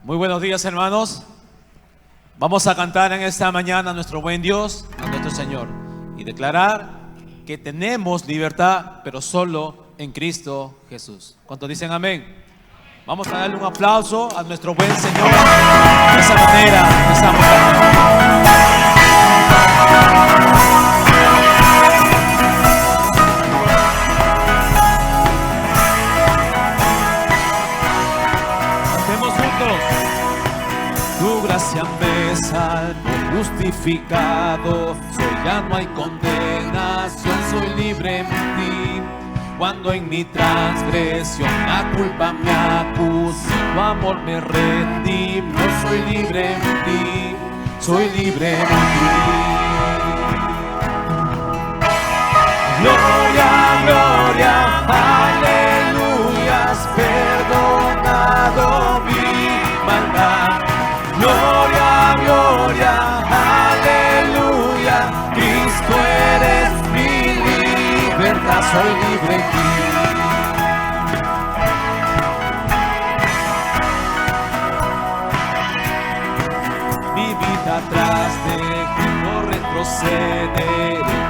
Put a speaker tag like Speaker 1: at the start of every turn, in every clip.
Speaker 1: Muy buenos días, hermanos. Vamos a cantar en esta mañana a nuestro buen Dios, a nuestro Señor, y declarar que tenemos libertad, pero solo en Cristo Jesús. ¿Cuántos dicen amén? Vamos a darle un aplauso a nuestro buen Señor. De esa manera estamos cantando. Tu gracia me salvó, justificado, soy, ya no hay condenación, soy libre en ti. Cuando en mi transgresión la culpa me acusa, tu amor me redimió, soy libre en ti, soy libre en ti. Gloria, gloria, aleluya, has perdonado mi maldad. Gloria, gloria, aleluya, Cristo eres mi libertad, soy libre en ti. Mi vida atrás de ti no retrocederé,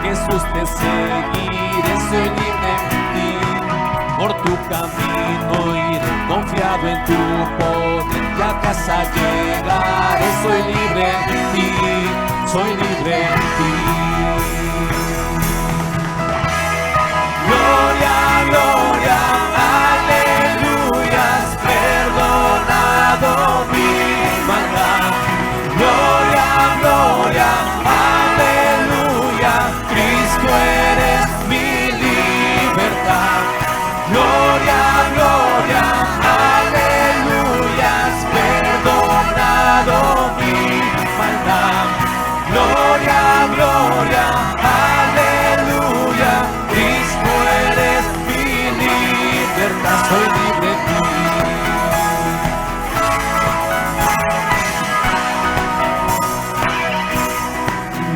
Speaker 1: Jesús te seguiré, soy libre en ti. Por tu camino iré, confiado en tu poder, y a casa llegaré, soy libre en ti, soy libre en ti. Gloria, gloria, aleluya, has perdonado mi maldad. Gloria, gloria, aleluya, Cristo eres mi libertad. Gloria, gloria, aleluya, has perdonado mi maldad. Gloria, gloria, aleluya, Cristo eres mi libertad, soy libre en ti.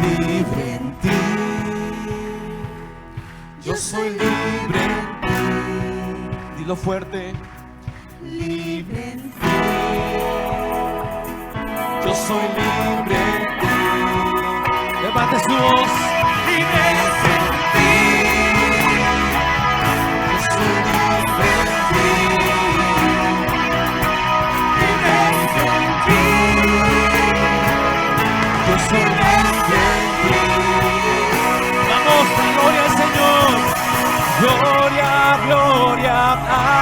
Speaker 1: Libre en ti, yo soy libre en ti. Dilo fuerte. Libre en ti, yo soy libre en ti. Levante su voz. Libre en ti, yo soy libre en ti. Libre en ti, yo soy libre en ti. Vamos, gloria al Señor. Gloria, gloria,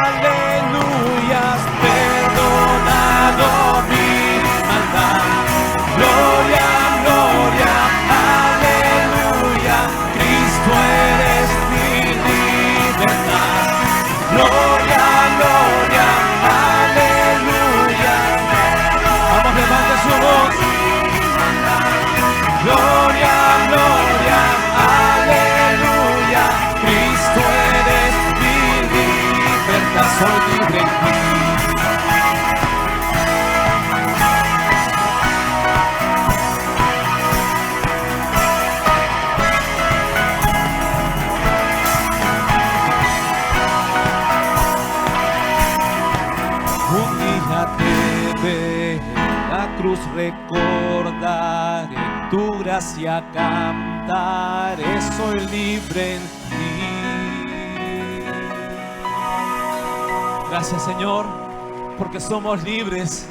Speaker 1: aleluya, has perdonado mi maldad. Gloria, gloria, aleluya, Cristo eres mi libertad. Gloria, gloria, aleluya. Vamos, levante su voz. Gloria, gloria, aleluya, Cristo eres mi libertad, soy libre en ti. Un día te veré en la cruz, recordaré tu gracia, cantaré, soy libre en ti. Gracias, Señor, porque somos libres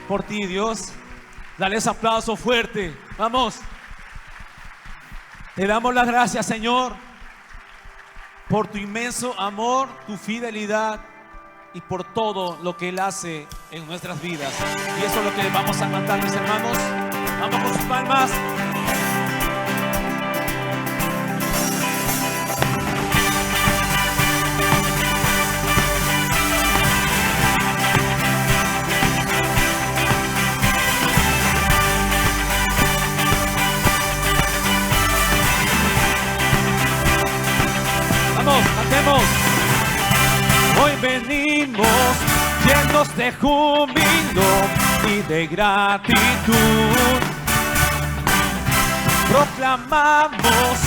Speaker 1: por ti, Dios. Dale ese aplauso fuerte. Vamos. Te damos las gracias, Señor, por tu inmenso amor, tu fidelidad y por todo lo que Él hace en nuestras vidas. Y eso es lo que vamos a cantar, mis hermanos. Vamos con sus palmas. Vamos, cantemos. Hoy venimos llenos de júbilo y de gratitud. Proclamamos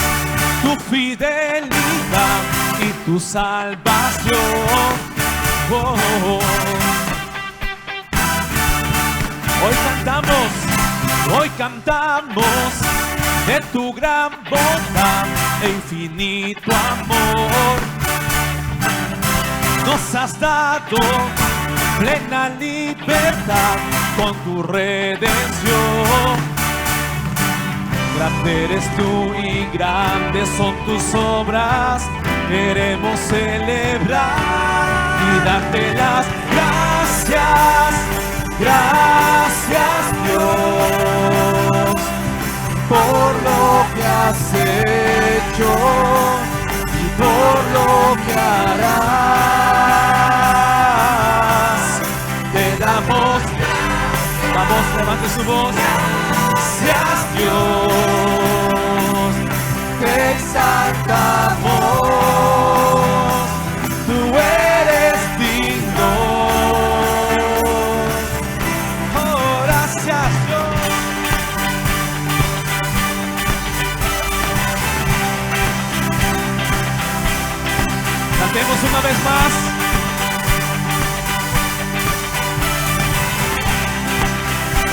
Speaker 1: tu fidelidad y tu salvación. Oh, oh, oh. hoy cantamos de tu gran bondad e infinito amor. Nos has dado plena libertad con tu redención. Grande eres tú y grandes son tus obras. Queremos celebrar y darte las gracias. Gracias, Dios, por lo que has hecho y por lo que harás. Te damos, vamos, levante su voz. Gracias, Dios, te exaltamos, tú eres digno. Oh, gracias, Dios. Cantemos una vez más.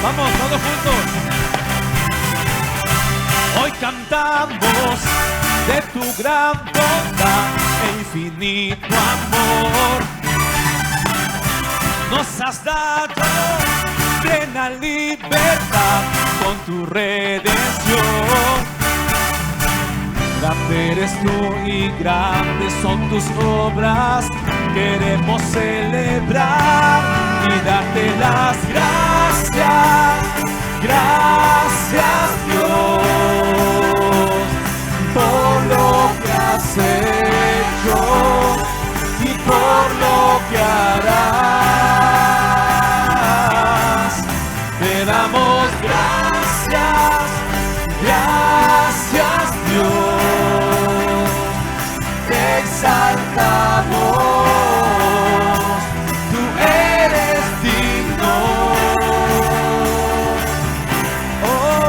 Speaker 1: Vamos, todos juntos. Hoy cantamos de tu gran bondad e infinito amor. Nos has dado plena libertad con tu redención. Grande eres tú y grandes son tus obras. Queremos celebrar y darte las gracias. Gracias, Dios, por lo que has hecho y por lo que harás. Te damos gracias, gracias, Dios, te exaltamos, tú eres digno.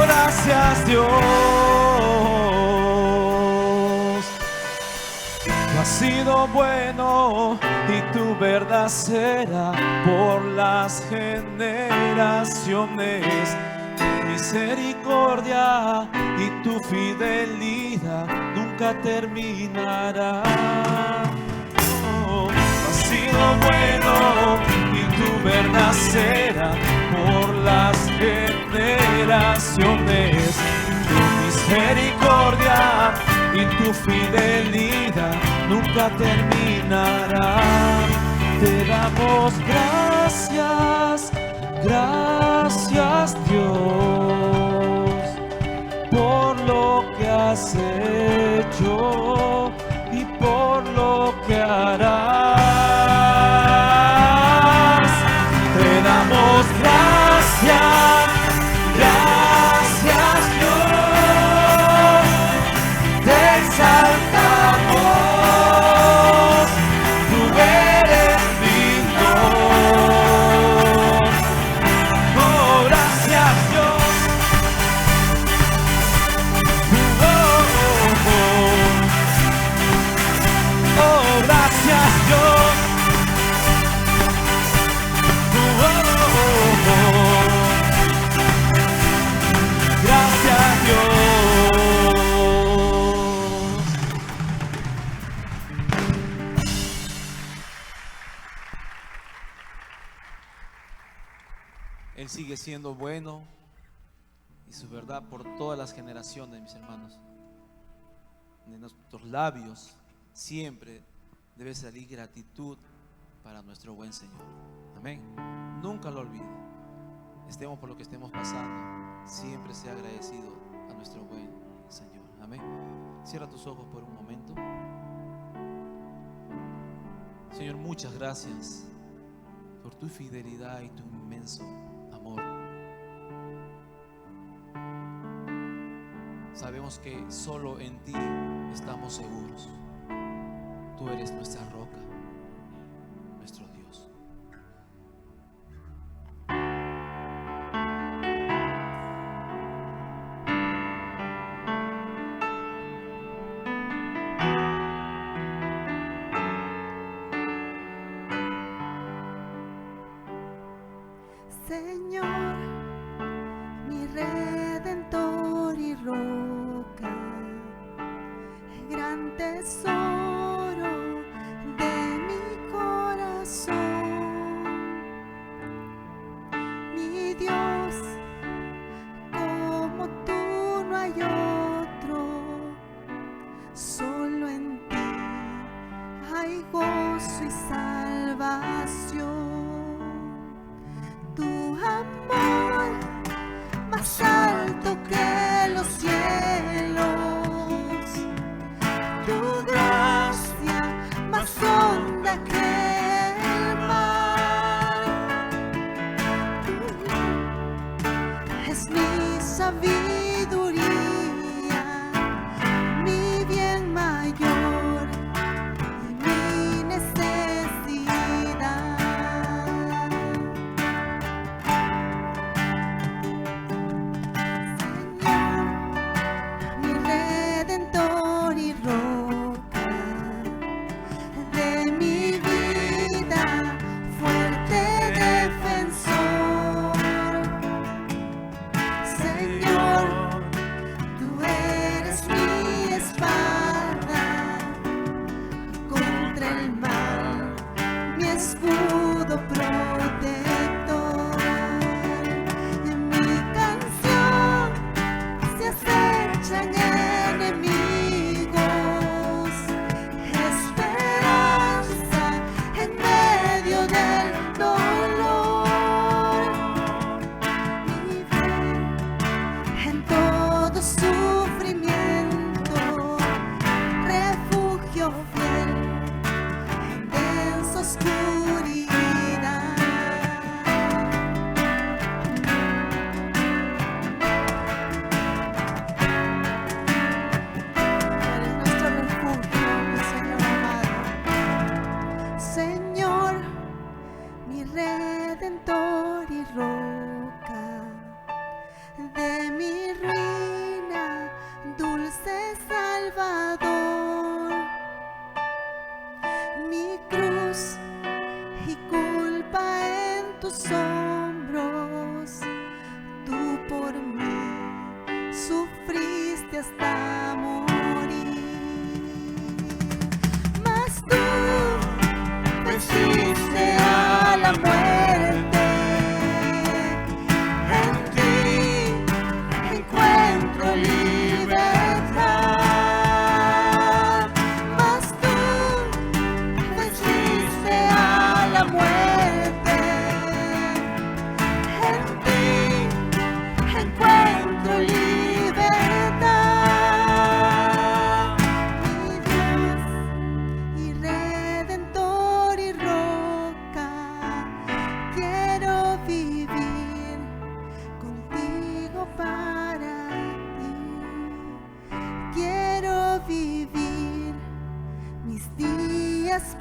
Speaker 1: Gracias, Dios. Tú has sido bueno y tu verdad será por las generaciones. Misericordia y tu fidelidad nunca terminará. Oh, tú has sido bueno y tu verdad será por las generaciones. Tu misericordia y tu fidelidad nunca terminará. Te damos gracias, gracias, Dios, por lo que has hecho y por lo que harás. Te damos gracias, gracias, Dios, te exaltamos, tú eres digno. Oh, gracias, Dios. Oh, gracias, Dios. Gracias, Dios. Él sigue siendo bueno y su verdad por todas las generaciones, mis hermanos. De nuestros labios siempre debe salir gratitud para nuestro buen Señor. Amén. Nunca lo olvide. Estemos por lo que estemos pasando, siempre sea agradecido a nuestro buen Señor. Amén. Cierra tus ojos por un momento. Señor, muchas gracias por tu fidelidad y tu inmenso amor. Sabemos que solo en ti estamos seguros. Tú eres nuestra roca, nuestro Dios.
Speaker 2: Señor, Redentor y roca, gran tesoro de mi corazón, mi Dios, como tú no hay otro, solo en ti hay gozo y salvación. Tu amor más alto que los cielos, tu gracia más honda que el mar, es mi sabiduría, mi bien mayor y mi necesidad.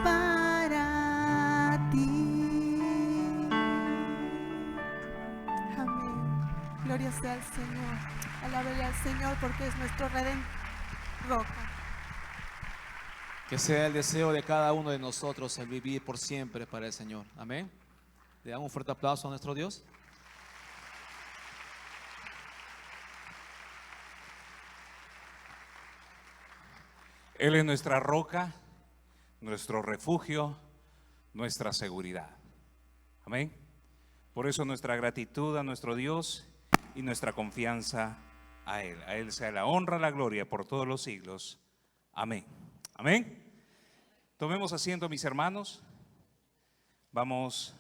Speaker 2: Para ti. Amén. Gloria sea al Señor. Alábele al Señor porque es nuestro redentor. Roca.
Speaker 1: Que sea el deseo de cada uno de nosotros el vivir por siempre para el Señor. Amén. Le damos un fuerte aplauso a nuestro Dios.
Speaker 3: Él es nuestra roca, nuestro refugio, nuestra seguridad. Amén. Por eso nuestra gratitud a nuestro Dios y nuestra confianza a Él. A Él sea la honra, la gloria por todos los siglos. Amén. Amén. Tomemos asiento, mis hermanos. Vamos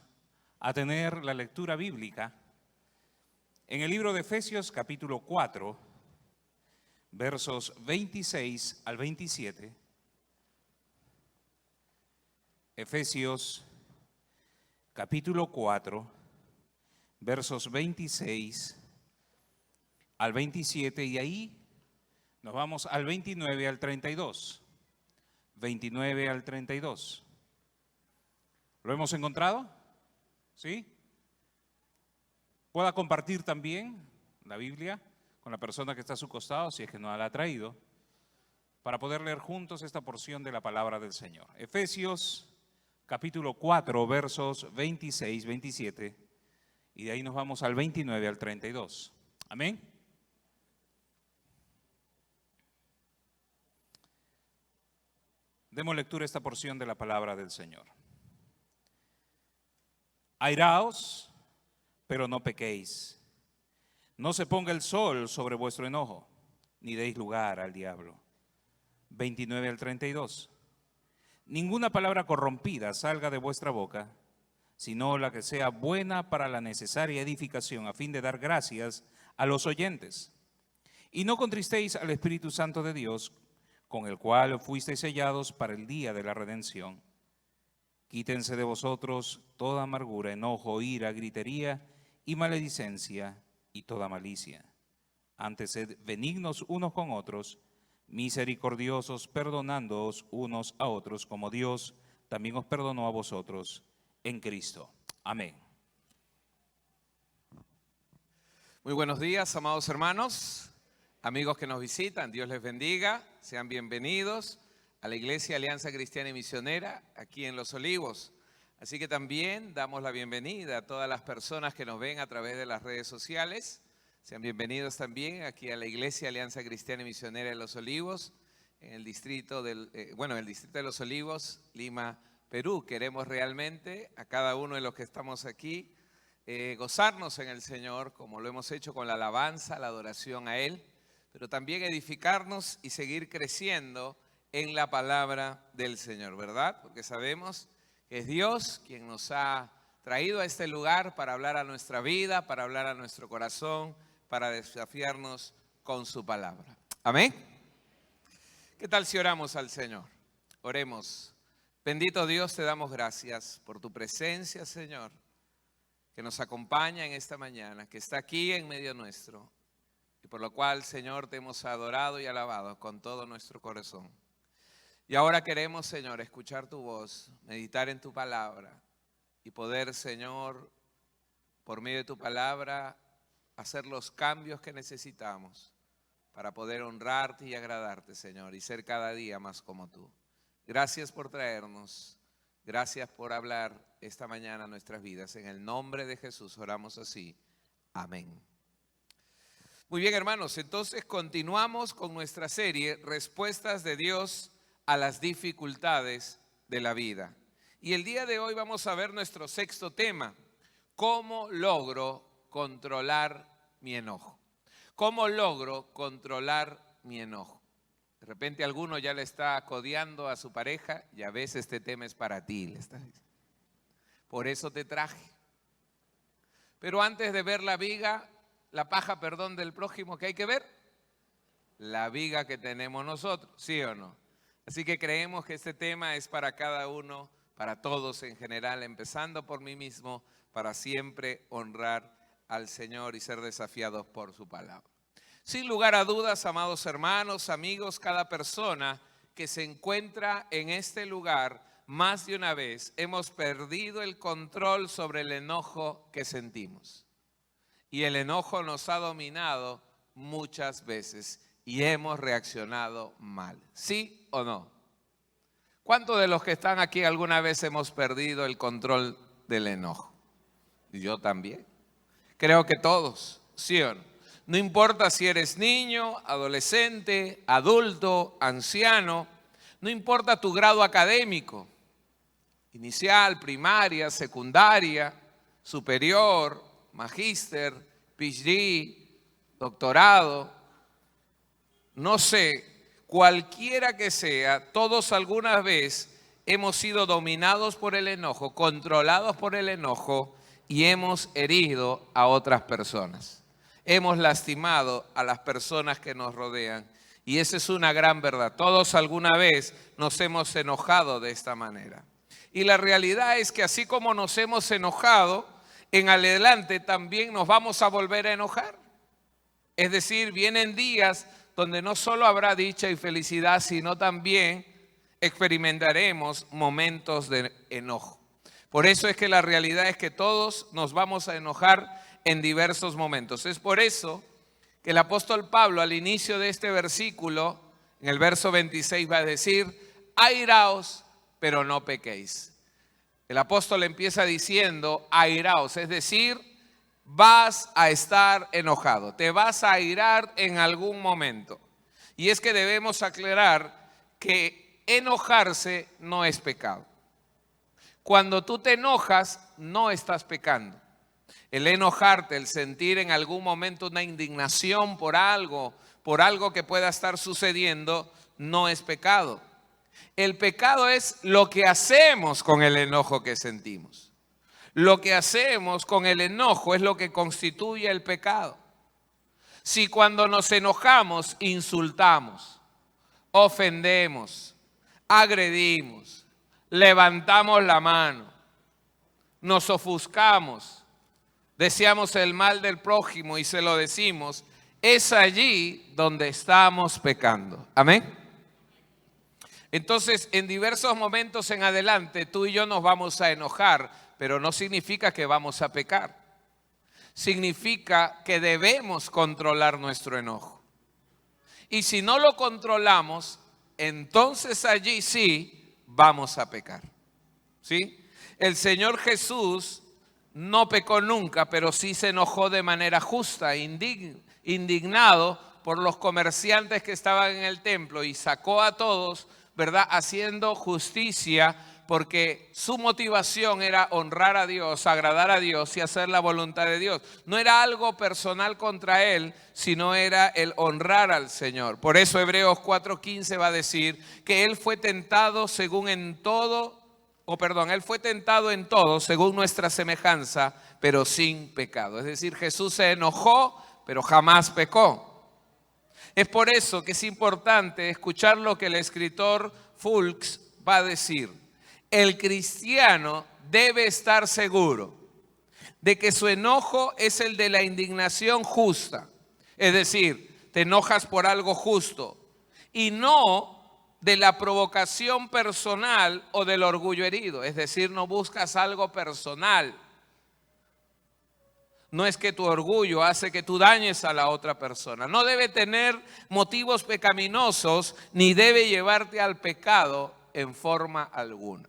Speaker 3: a tener la lectura bíblica en el libro de Efesios capítulo 4, versos 26 al 27. Efesios capítulo 4, versos 26 al 27, y ahí nos vamos al 29 al 32. 29 al 32. ¿Lo hemos encontrado? ¿Sí? Pueda compartir también la Biblia con la persona que está a su costado, si es que no la ha traído, para poder leer juntos esta porción de la palabra del Señor. Efesios capítulo 4, versos 26, 27, y de ahí nos vamos al 29 al 32. Amén. Demos lectura a esta porción de la palabra del Señor. Airaos, pero no pequéis. No se ponga el sol sobre vuestro enojo, ni deis lugar al diablo. 29 al 32. Ninguna palabra corrompida salga de vuestra boca, sino la que sea buena para la necesaria edificación, a fin de dar gracias a los oyentes. Y no contristéis al Espíritu Santo de Dios, con el cual fuisteis sellados para el día de la redención. Quítense de vosotros toda amargura, enojo, ira, gritería y maledicencia y toda malicia. Antes sed benignos unos con otros, misericordiosos, perdonándoos unos a otros, como Dios también os perdonó a vosotros en Cristo. Amén.
Speaker 4: Muy buenos días, amados hermanos, amigos que nos visitan. Dios les bendiga. Sean bienvenidos a la Iglesia Alianza Cristiana y Misionera aquí en Los Olivos. Así que también damos la bienvenida a todas las personas que nos ven a través de las redes sociales. Sean bienvenidos también aquí a la Iglesia Alianza Cristiana y Misionera de Los Olivos, en el distrito el distrito de Los Olivos, Lima, Perú. Queremos realmente a cada uno de los que estamos aquí gozarnos en el Señor, como lo hemos hecho con la alabanza, la adoración a Él, pero también edificarnos y seguir creciendo en la palabra del Señor, ¿verdad? Porque sabemos que es Dios quien nos ha traído a este lugar para hablar a nuestra vida, para hablar a nuestro corazón, para desafiarnos con su palabra. Amén. ¿Qué tal si oramos al Señor? Oremos. Bendito Dios, te damos gracias por tu presencia, Señor, que nos acompaña en esta mañana, que está aquí en medio nuestro, y por lo cual, Señor, te hemos adorado y alabado con todo nuestro corazón. Y ahora queremos, Señor, escuchar tu voz, meditar en tu palabra y poder, Señor, por medio de tu palabra, hacer los cambios que necesitamos para poder honrarte y agradarte, Señor, y ser cada día más como tú. Gracias por traernos, gracias por hablar esta mañana a nuestras vidas. En el nombre de Jesús oramos así. Amén. Muy bien, hermanos, entonces continuamos con nuestra serie Respuestas de Dios a las dificultades de la vida. Y el día de hoy vamos a ver nuestro sexto tema: ¿cómo logro controlar mi enojo? ¿Cómo logro controlar mi enojo? De repente alguno ya le está codeando a su pareja: ya ves, este tema es para ti, le está diciendo. Por eso te traje. Pero antes de ver la paja del prójimo, ¿qué hay que ver? La viga que tenemos nosotros, ¿sí o no? Así que creemos que este tema es para cada uno, para todos en general, empezando por mí mismo, para siempre honrar al Señor y ser desafiados por su palabra. Sin lugar a dudas, amados hermanos, amigos, cada persona que se encuentra en este lugar, más de una vez hemos perdido el control sobre el enojo que sentimos. Y el enojo nos ha dominado muchas veces y hemos reaccionado mal. ¿Sí o no? ¿Cuántos de los que están aquí alguna vez hemos perdido el control del enojo? Yo también. Creo que todos, ¿sí o no? No importa si eres niño, adolescente, adulto, anciano, no importa tu grado académico, inicial, primaria, secundaria, superior, magíster, PhD, doctorado, no sé, cualquiera que sea, todos alguna vez hemos sido dominados por el enojo, controlados por el enojo y hemos herido a otras personas. Hemos lastimado a las personas que nos rodean y esa es una gran verdad. Todos alguna vez nos hemos enojado de esta manera. Y la realidad es que así como nos hemos enojado, en adelante también nos vamos a volver a enojar. Es decir, vienen días donde no solo habrá dicha y felicidad, sino también experimentaremos momentos de enojo. Por eso es que la realidad es que todos nos vamos a enojar en diversos momentos. Es por eso que el apóstol Pablo al inicio de este versículo, en el verso 26, va a decir: airaos, pero no pequéis. El apóstol empieza diciendo airaos, es decir, vas a estar enojado, te vas a airar en algún momento. Y es que debemos aclarar que enojarse no es pecado. Cuando tú te enojas, no estás pecando. El enojarte, el sentir en algún momento una indignación por algo que pueda estar sucediendo, no es pecado. El pecado es lo que hacemos con el enojo que sentimos. Lo que hacemos con el enojo es lo que constituye el pecado. Si cuando nos enojamos insultamos, ofendemos, agredimos, levantamos la mano, nos ofuscamos, deseamos el mal del prójimo y se lo decimos, es allí donde estamos pecando. Amén. Entonces, en diversos momentos en adelante, tú y yo nos vamos a enojar, pero no significa que vamos a pecar. Significa que debemos controlar nuestro enojo. Y si no lo controlamos, entonces allí sí vamos a pecar. ¿Sí? El Señor Jesús no pecó nunca, pero sí se enojó de manera justa, indignado por los comerciantes que estaban en el templo y sacó a todos, ¿verdad?, haciendo justicia, porque su motivación era honrar a Dios, agradar a Dios y hacer la voluntad de Dios. No era algo personal contra él, sino era el honrar al Señor. Por eso Hebreos 4:15 va a decir que él fue tentado él fue tentado en todo según nuestra semejanza, pero sin pecado. Es decir, Jesús se enojó, pero jamás pecó. Es por eso que es importante escuchar lo que el escritor Fulks va a decir. El cristiano debe estar seguro de que su enojo es el de la indignación justa. Es decir, te enojas por algo justo y no de la provocación personal o del orgullo herido. Es decir, no buscas algo personal. No es que tu orgullo hace que tú dañes a la otra persona. No debe tener motivos pecaminosos ni debe llevarte al pecado en forma alguna.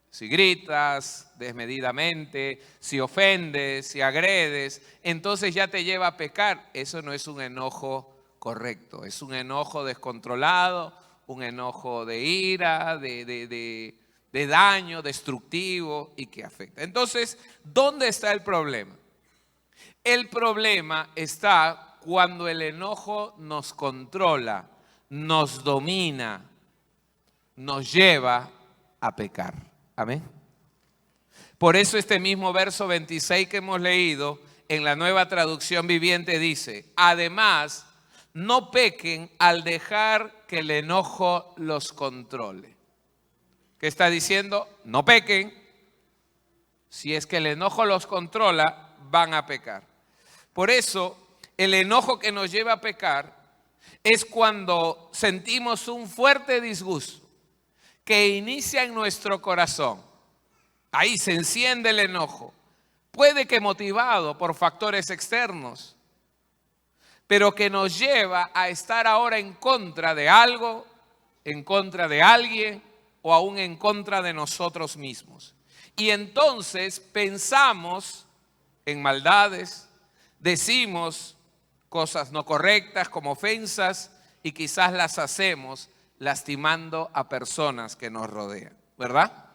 Speaker 4: Si gritas desmedidamente, si ofendes, si agredes, entonces ya te lleva a pecar. Eso no es un enojo correcto, es un enojo descontrolado, un enojo de ira, de daño, destructivo y que afecta. Entonces, ¿dónde está el problema? El problema está cuando el enojo nos controla, nos domina, nos lleva a pecar. Amén. Por eso este mismo verso 26 que hemos leído en la Nueva Traducción Viviente dice, además, no pequen al dejar que el enojo los controle. ¿Qué está diciendo? No pequen. Si es que el enojo los controla, van a pecar. Por eso, el enojo que nos lleva a pecar es cuando sentimos un fuerte disgusto que inicia en nuestro corazón. Ahí se enciende el enojo. Puede que motivado por factores externos, pero que nos lleva a estar ahora en contra de algo, en contra de alguien o aún en contra de nosotros mismos. Y entonces pensamos en maldades, decimos cosas no correctas como ofensas y quizás las hacemos lastimando a personas que nos rodean, ¿verdad?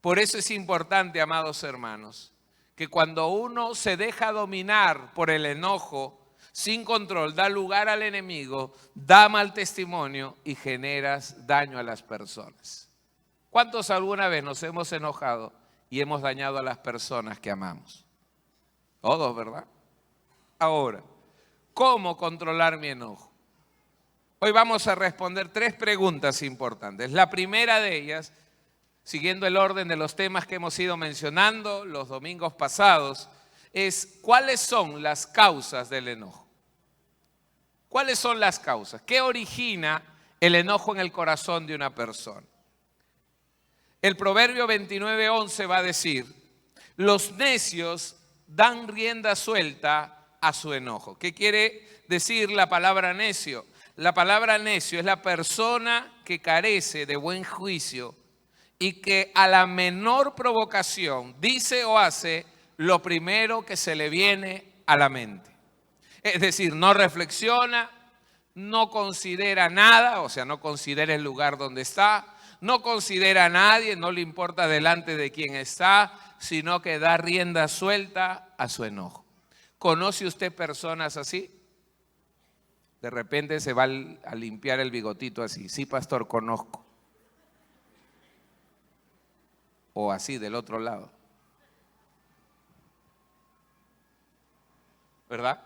Speaker 4: Por eso es importante, amados hermanos, que cuando uno se deja dominar por el enojo, sin control, da lugar al enemigo, da mal testimonio y generas daño a las personas. ¿Cuántos alguna vez nos hemos enojado y hemos dañado a las personas que amamos? Todos, ¿verdad? Ahora, ¿cómo controlar mi enojo? Hoy vamos a responder 3 preguntas importantes. La primera de ellas, siguiendo el orden de los temas que hemos ido mencionando los domingos pasados, es ¿cuáles son las causas del enojo? ¿Cuáles son las causas? ¿Qué origina el enojo en el corazón de una persona? El Proverbio 29:11 va a decir, los necios dan rienda suelta a su enojo. ¿Qué quiere decir la palabra necio? La palabra necio es la persona que carece de buen juicio y que a la menor provocación dice o hace lo primero que se le viene a la mente. Es decir, no reflexiona, no considera nada, o sea, no considera el lugar donde está, no considera a nadie, no le importa delante de quién está, sino que da rienda suelta a su enojo. ¿Conoce usted personas así? De repente se va a limpiar el bigotito así. Sí, pastor, conozco. O así, del otro lado. ¿Verdad?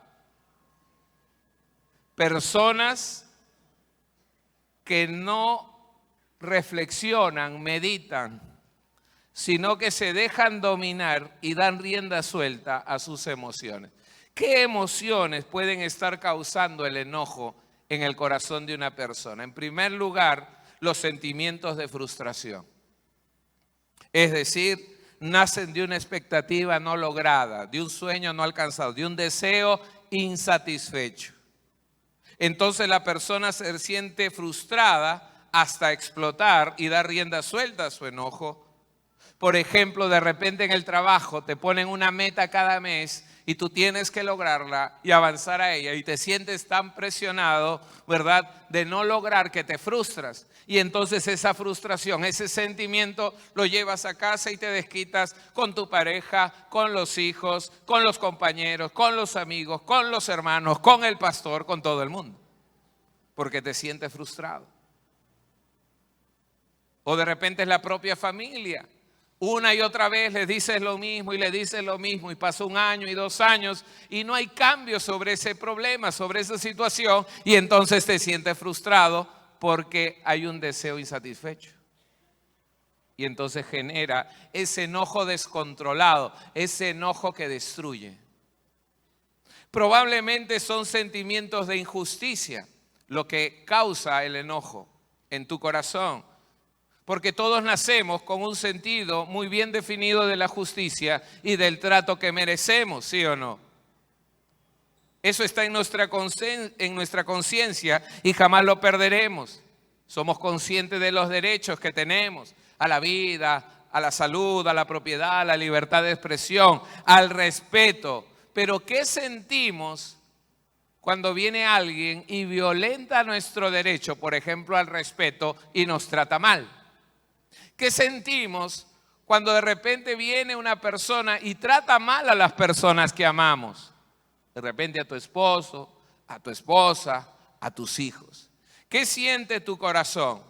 Speaker 4: Personas que no reflexionan, meditan, sino que se dejan dominar y dan rienda suelta a sus emociones. ¿Qué emociones pueden estar causando el enojo en el corazón de una persona? En primer lugar, los sentimientos de frustración. Es decir, nacen de una expectativa no lograda, de un sueño no alcanzado, de un deseo insatisfecho. Entonces la persona se siente frustrada hasta explotar y dar rienda suelta a su enojo. Por ejemplo, de repente en el trabajo te ponen una meta cada mes y tú tienes que lograrla y avanzar a ella y te sientes tan presionado, ¿verdad?, de no lograr que te frustras. Y entonces esa frustración, ese sentimiento lo llevas a casa y te desquitas con tu pareja, con los hijos, con los compañeros, con los amigos, con los hermanos, con el pastor, con todo el mundo. Porque te sientes frustrado. O de repente es la propia familia. Una y otra vez le dices lo mismo y le dices lo mismo y pasa 1 año y 2 años y no hay cambio sobre ese problema, sobre esa situación, y entonces te sientes frustrado porque hay un deseo insatisfecho. Y entonces genera ese enojo descontrolado, ese enojo que destruye. Probablemente son sentimientos de injusticia lo que causa el enojo en tu corazón. Porque todos nacemos con un sentido muy bien definido de la justicia y del trato que merecemos, ¿sí o no? Eso está en nuestra conciencia y jamás lo perderemos. Somos conscientes de los derechos que tenemos a la vida, a la salud, a la propiedad, a la libertad de expresión, al respeto. Pero ¿qué sentimos cuando viene alguien y violenta nuestro derecho, por ejemplo, al respeto, y nos trata mal? ¿Qué sentimos cuando de repente viene una persona y trata mal a las personas que amamos? De repente a tu esposo, a tu esposa, a tus hijos. ¿Qué siente tu corazón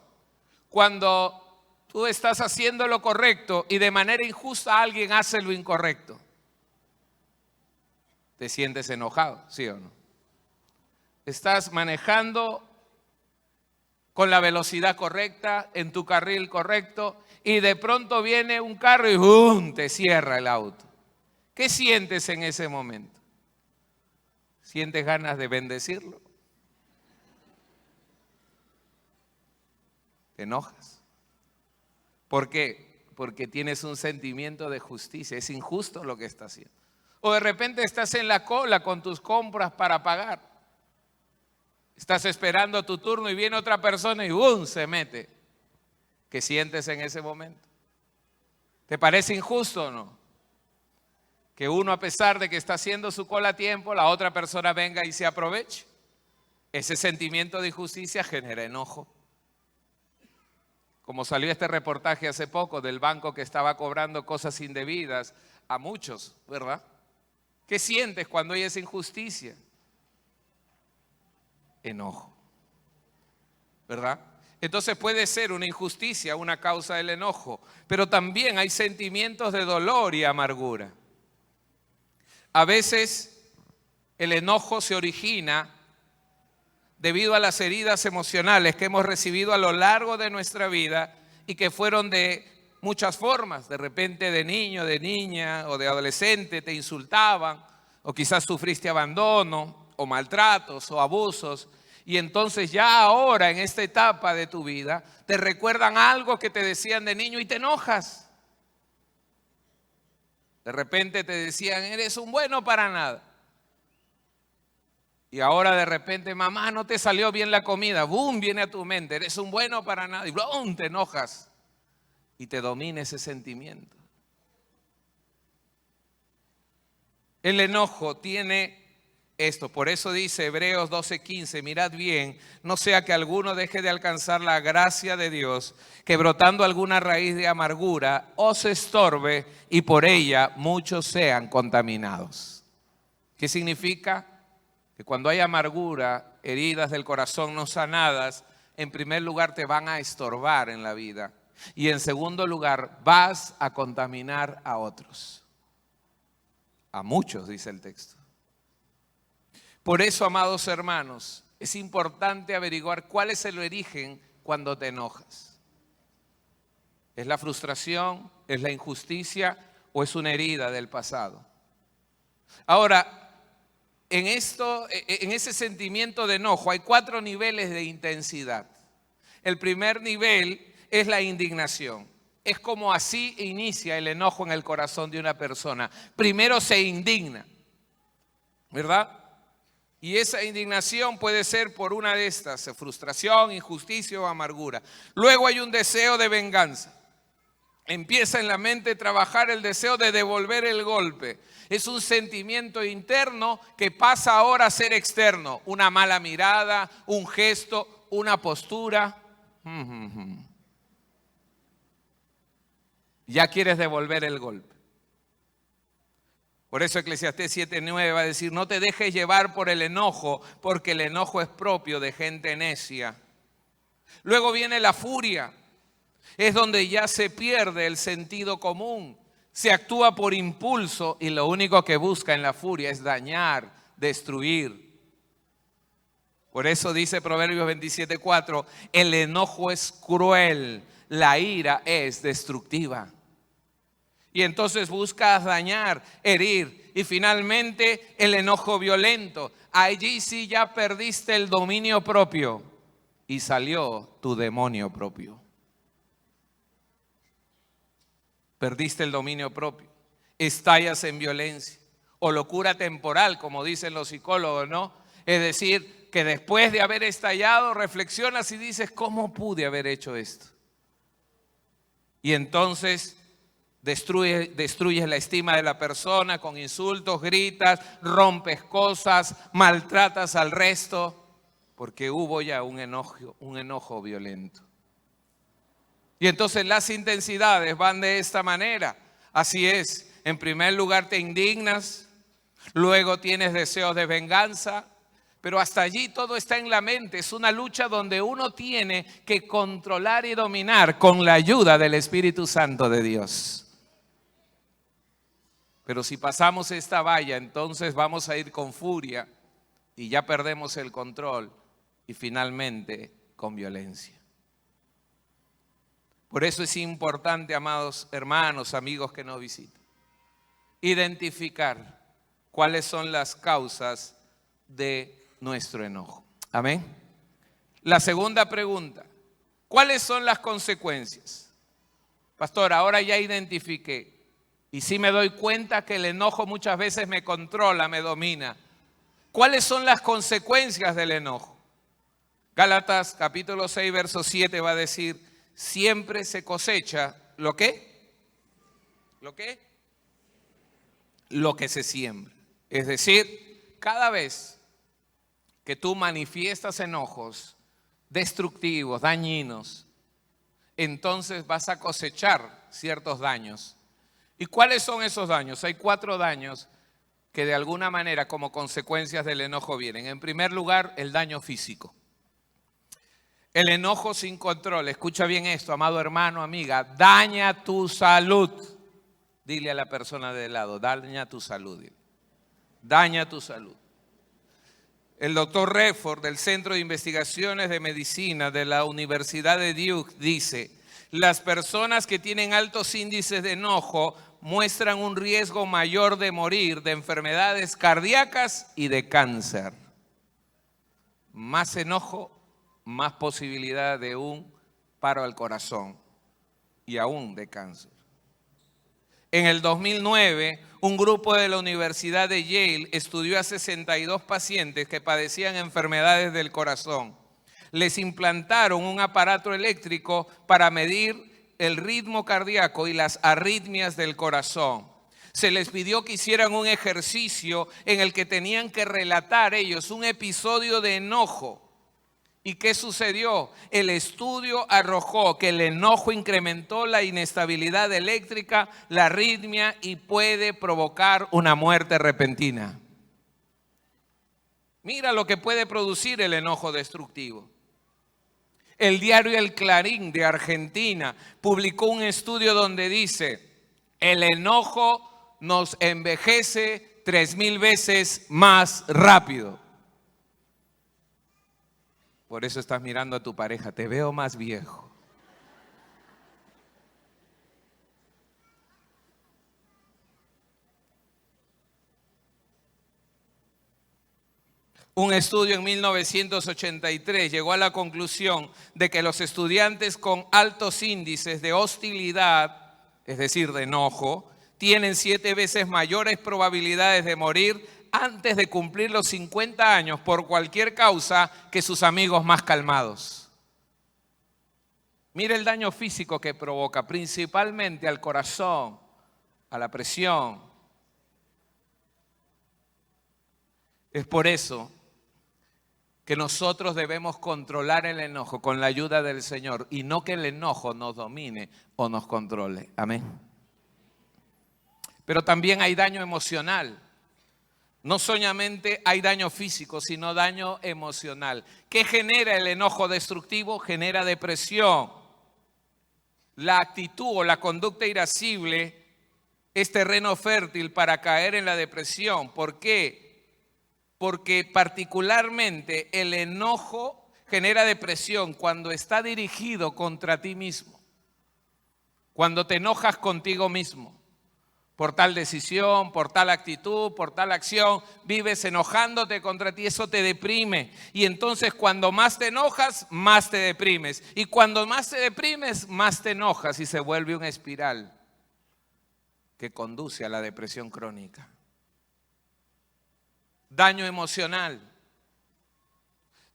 Speaker 4: cuando tú estás haciendo lo correcto y de manera injusta alguien hace lo incorrecto? ¿Te sientes enojado, sí o no? Estás manejando con la velocidad correcta, en tu carril correcto, y de pronto viene un carro y ¡bum!, te cierra el auto. ¿Qué sientes en ese momento? ¿Sientes ganas de bendecirlo? ¿Te enojas? ¿Por qué? Porque tienes un sentimiento de justicia. Es injusto lo que está haciendo. O de repente estás en la cola con tus compras para pagar. Estás esperando tu turno y viene otra persona y ¡bum!, se mete. ¿Qué sientes en ese momento? ¿Te parece injusto o no? Que uno, a pesar de que está haciendo su cola a tiempo, la otra persona venga y se aproveche. Ese sentimiento de injusticia genera enojo. Como salió este reportaje hace poco del banco que estaba cobrando cosas indebidas a muchos, ¿verdad? ¿Qué sientes cuando hay esa injusticia? Enojo, ¿verdad? Entonces puede ser una injusticia, una causa del enojo, pero también hay sentimientos de dolor y amargura. A veces el enojo se origina debido a las heridas emocionales que hemos recibido a lo largo de nuestra vida y que fueron de muchas formas. De repente de niño, de niña o de adolescente te insultaban, o quizás sufriste abandono o maltratos o abusos, y entonces ya ahora en esta etapa de tu vida te recuerdan algo que te decían de niño y te enojas. De repente te decían, eres un bueno para nada. Y ahora de repente, mamá, no te salió bien la comida, boom, viene a tu mente, eres un bueno para nada, y boom, te enojas y te domina ese sentimiento. El enojo tiene esto. Por eso dice Hebreos 12:15, mirad bien, no sea que alguno deje de alcanzar la gracia de Dios, que brotando alguna raíz de amargura os estorbe y por ella muchos sean contaminados. ¿Qué significa? Que cuando hay amargura, heridas del corazón no sanadas, en primer lugar te van a estorbar en la vida y en segundo lugar vas a contaminar a otros. A muchos, dice el texto. Por eso, amados hermanos, es importante averiguar cuál es el origen cuando te enojas. ¿Es la frustración? ¿Es la injusticia? ¿O es una herida del pasado? Ahora, en ese sentimiento de enojo hay 4 niveles de intensidad. El primer nivel es la indignación. Es como así inicia el enojo en el corazón de una persona. Primero se indigna, ¿verdad? Y esa indignación puede ser por una de estas, frustración, injusticia o amargura. Luego hay un deseo de venganza. Empieza en la mente a trabajar el deseo de devolver el golpe. Es un sentimiento interno que pasa ahora a ser externo. Una mala mirada, un gesto, una postura. Ya quieres devolver el golpe. Por eso Eclesiastés 7:9 va a decir, no te dejes llevar por el enojo, porque el enojo es propio de gente necia. Luego viene la furia. Es donde ya se pierde el sentido común. Se actúa por impulso y lo único que busca en la furia es dañar, destruir. Por eso dice Proverbios 27:4, el enojo es cruel, la ira es destructiva. Y entonces buscas dañar, herir y finalmente el enojo violento. Allí sí ya perdiste el dominio propio y salió tu demonio propio. Perdiste el dominio propio, estallas en violencia o locura temporal, como dicen los psicólogos, ¿no? Es decir, que después de haber estallado reflexionas y dices, ¿cómo pude haber hecho esto? Y entonces destruyes la estima de la persona con insultos, gritas, rompes cosas, maltratas al resto, porque hubo ya un enojo violento. Y entonces las intensidades van de esta manera. Así es, en primer lugar te indignas, luego tienes deseos de venganza, pero hasta allí todo está en la mente. Es una lucha donde uno tiene que controlar y dominar con la ayuda del Espíritu Santo de Dios. Pero si pasamos esta valla, entonces vamos a ir con furia y ya perdemos el control y finalmente con violencia. Por eso es importante, amados hermanos, amigos que nos visitan, identificar cuáles son las causas de nuestro enojo. Amén. La segunda pregunta, ¿cuáles son las consecuencias? Pastor, ahora ya identifiqué y sí me doy cuenta que el enojo muchas veces me controla, me domina. ¿Cuáles son las consecuencias del enojo? Gálatas capítulo 6, verso 7 va a decir, siempre se cosecha, ¿lo qué? ¿Lo qué? Lo que se siembra. Es decir, cada vez que tú manifiestas enojos destructivos, dañinos, entonces vas a cosechar ciertos daños. ¿Y cuáles son esos daños? Hay 4 daños que de alguna manera como consecuencias del enojo vienen. En primer lugar, el daño físico. El enojo sin control, escucha bien esto, amado hermano, amiga, daña tu salud. Dile a la persona de lado, daña tu salud. Dile. Daña tu salud. El doctor Redford del Centro de Investigaciones de Medicina de la Universidad de Duke dice, las personas que tienen altos índices de enojo muestran un riesgo mayor de morir de enfermedades cardíacas y de cáncer. Más enojo, más posibilidad de un paro al corazón y aún de cáncer. En el 2009, un grupo de la Universidad de Yale estudió a 62 pacientes que padecían enfermedades del corazón. Les implantaron un aparato eléctrico para medir el ritmo cardíaco y las arritmias del corazón. Se les pidió que hicieran un ejercicio en el que tenían que relatar ellos un episodio de enojo. ¿Y qué sucedió? El estudio arrojó que el enojo incrementó la inestabilidad eléctrica, la arritmia y puede provocar una muerte repentina. Mira lo que puede producir el enojo destructivo. El diario El Clarín de Argentina publicó un estudio donde dice: el enojo nos envejece 3000 veces más rápido. Por eso estás mirando a tu pareja, te veo más viejo. Un estudio en 1983 llegó a la conclusión de que los estudiantes con altos índices de hostilidad, es decir, de enojo, tienen 7 veces mayores probabilidades de morir antes de cumplir los 50 años por cualquier causa que sus amigos más calmados. Mira el daño físico que provoca, principalmente al corazón, a la presión. Es por eso que nosotros debemos controlar el enojo con la ayuda del Señor y no que el enojo nos domine o nos controle. Amén. Pero también hay daño emocional. No solamente hay daño físico, sino daño emocional. ¿Qué genera el enojo destructivo? Genera depresión. La actitud o la conducta irascible es terreno fértil para caer en la depresión. ¿Por qué? Porque particularmente el enojo genera depresión cuando está dirigido contra ti mismo. Cuando te enojas contigo mismo. Por tal decisión, por tal actitud, por tal acción, vives enojándote contra ti, eso te deprime. Y entonces cuando más te enojas, más te deprimes. Y cuando más te deprimes, más te enojas y se vuelve una espiral que conduce a la depresión crónica. Daño emocional.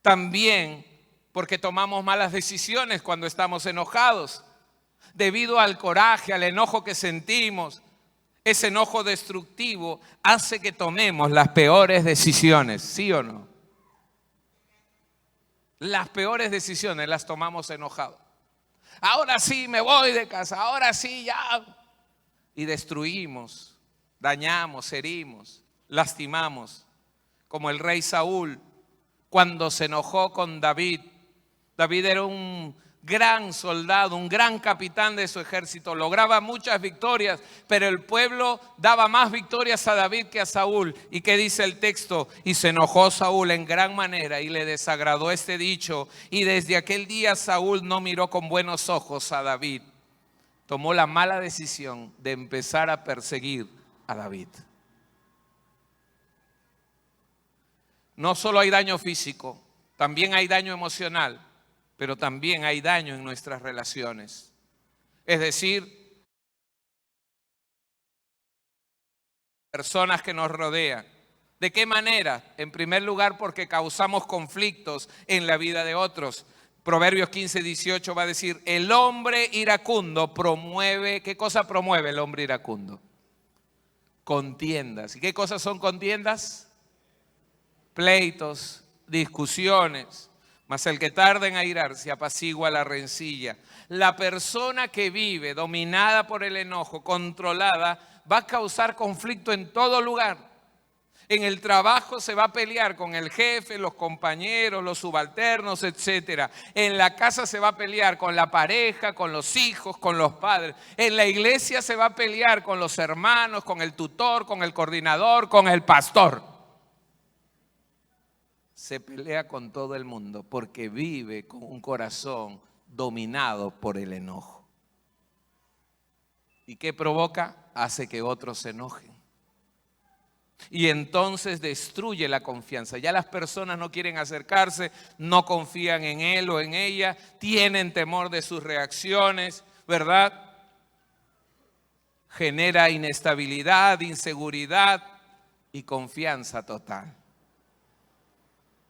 Speaker 4: También porque tomamos malas decisiones cuando estamos enojados. Debido al coraje, al enojo que sentimos. Ese enojo destructivo hace que tomemos las peores decisiones, ¿sí o no? Las peores decisiones las tomamos enojados. Ahora sí me voy de casa, ahora sí ya. Y destruimos, dañamos, herimos, lastimamos. Como el rey Saúl, cuando se enojó con David. David era un gran soldado, un gran capitán de su ejército, lograba muchas victorias, pero el pueblo daba más victorias a David que a Saúl. ¿Y qué dice el texto? Y se enojó Saúl en gran manera y le desagradó este dicho, y desde aquel día Saúl no miró con buenos ojos a David. Tomó la mala decisión de empezar a perseguir a David. No solo hay daño físico, también hay daño emocional. Pero también hay daño en nuestras relaciones. Es decir, personas que nos rodean. ¿De qué manera? En primer lugar, porque causamos conflictos en la vida de otros. Proverbios 15:18 va a decir, el hombre iracundo promueve, ¿qué cosa promueve el hombre iracundo? Contiendas. ¿Y qué cosas son contiendas? Pleitos, discusiones. Mas el que tarda en airarse apacigua la rencilla. La persona que vive dominada por el enojo, controlada, va a causar conflicto en todo lugar. En el trabajo se va a pelear con el jefe, los compañeros, los subalternos, etc. En la casa se va a pelear con la pareja, con los hijos, con los padres. En la iglesia se va a pelear con los hermanos, con el tutor, con el coordinador, con el pastor. Se pelea con todo el mundo porque vive con un corazón dominado por el enojo. ¿Y qué provoca? Hace que otros se enojen. Y entonces destruye la confianza. Ya las personas no quieren acercarse, no confían en él o en ella, tienen temor de sus reacciones, ¿verdad? Genera inestabilidad, inseguridad y confianza total.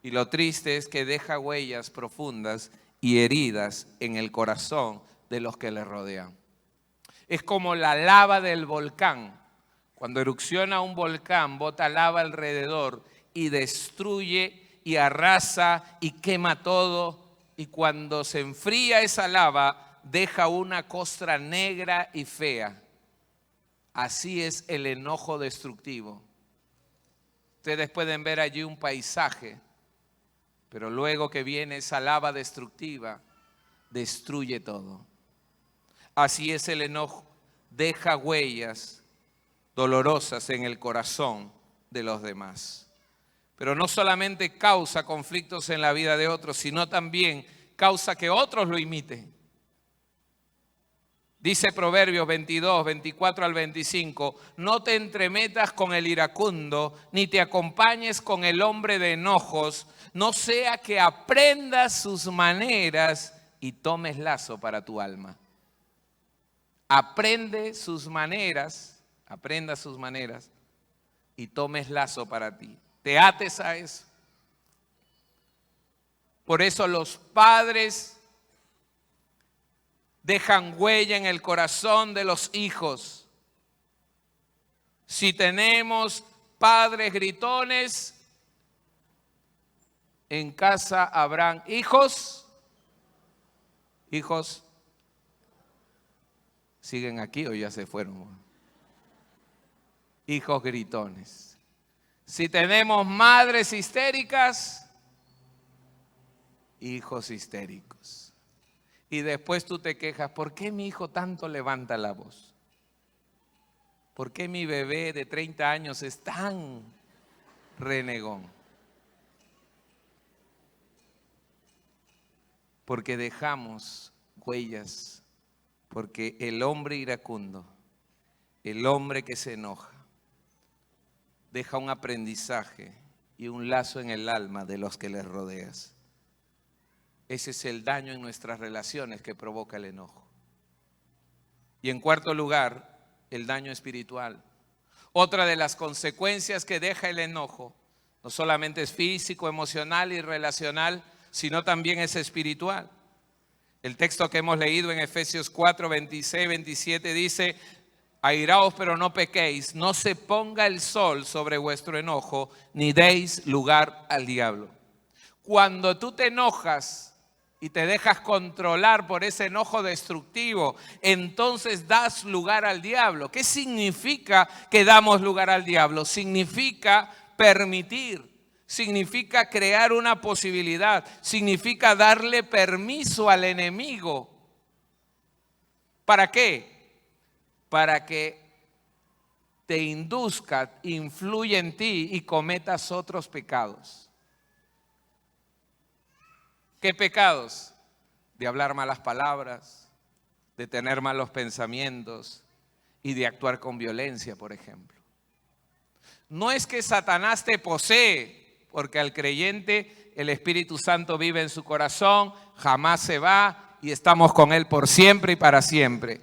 Speaker 4: Y lo triste es que deja huellas profundas y heridas en el corazón de los que le rodean. Es como la lava del volcán Cuando erupciona un volcán, bota lava alrededor y destruye y arrasa y quema todo. Y cuando se enfría esa lava, deja una costra negra y fea. Así es el enojo destructivo. Ustedes pueden ver allí un paisaje, pero luego que viene esa lava destructiva, destruye todo. Así es el enojo, deja huellas dolorosas en el corazón de los demás. Pero no solamente causa conflictos en la vida de otros, sino también causa que otros lo imiten. Dice Proverbios 22, 24 al 25, no te entremetas con el iracundo, ni te acompañes con el hombre de enojos, no sea que aprendas sus maneras y tomes lazo para tu alma. Aprenda sus maneras y tomes lazo para ti. Te ates a eso. Por eso los padres dejan huella en el corazón de los hijos. Si tenemos padres gritones, en casa habrán hijos. Hijos, ¿siguen aquí o ya se fueron? Hijos gritones. Si tenemos madres histéricas, hijos histéricos. Y después tú te quejas, ¿por qué mi hijo tanto levanta la voz? ¿Por qué mi bebé de 30 años es tan renegón? Porque dejamos huellas, porque el hombre iracundo, el hombre que se enoja, deja un aprendizaje y un lazo en el alma de los que les rodeas. Ese es el daño en nuestras relaciones que provoca el enojo. Y en cuarto lugar, el daño espiritual. Otra de las consecuencias que deja el enojo, no solamente es físico, emocional y relacional, sino también es espiritual. El texto que hemos leído en Efesios 4, 26, 27 dice, airaos pero no pequéis, no se ponga el sol sobre vuestro enojo, ni deis lugar al diablo. Cuando tú te enojas y te dejas controlar por ese enojo destructivo, entonces das lugar al diablo. ¿Qué significa que damos lugar al diablo? Significa permitir, significa crear una posibilidad, significa darle permiso al enemigo. ¿Para qué? Para que te induzca, influya en ti y cometas otros pecados. ¿Qué pecados? De hablar malas palabras, de tener malos pensamientos y de actuar con violencia, por ejemplo. No es que Satanás te posee, porque al creyente el Espíritu Santo vive en su corazón, jamás se va y estamos con él por siempre y para siempre.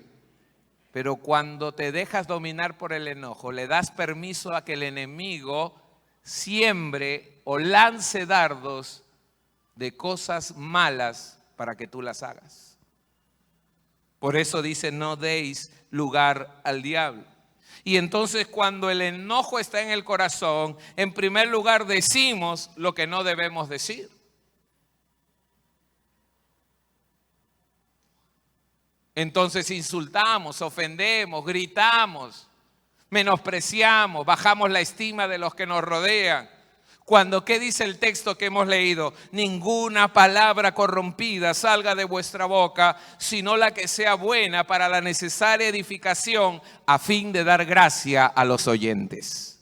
Speaker 4: Pero cuando te dejas dominar por el enojo, le das permiso a que el enemigo siembre o lance dardos de cosas malas para que tú las hagas. Por eso dice, no deis lugar al diablo. Y entonces cuando el enojo está en el corazón, en primer lugar decimos lo que no debemos decir. Entonces insultamos, ofendemos, gritamos, menospreciamos, bajamos la estima de los que nos rodean. Cuando, ¿qué dice el texto que hemos leído? Ninguna palabra corrompida salga de vuestra boca, sino la que sea buena para la necesaria edificación, a fin de dar gracia a los oyentes.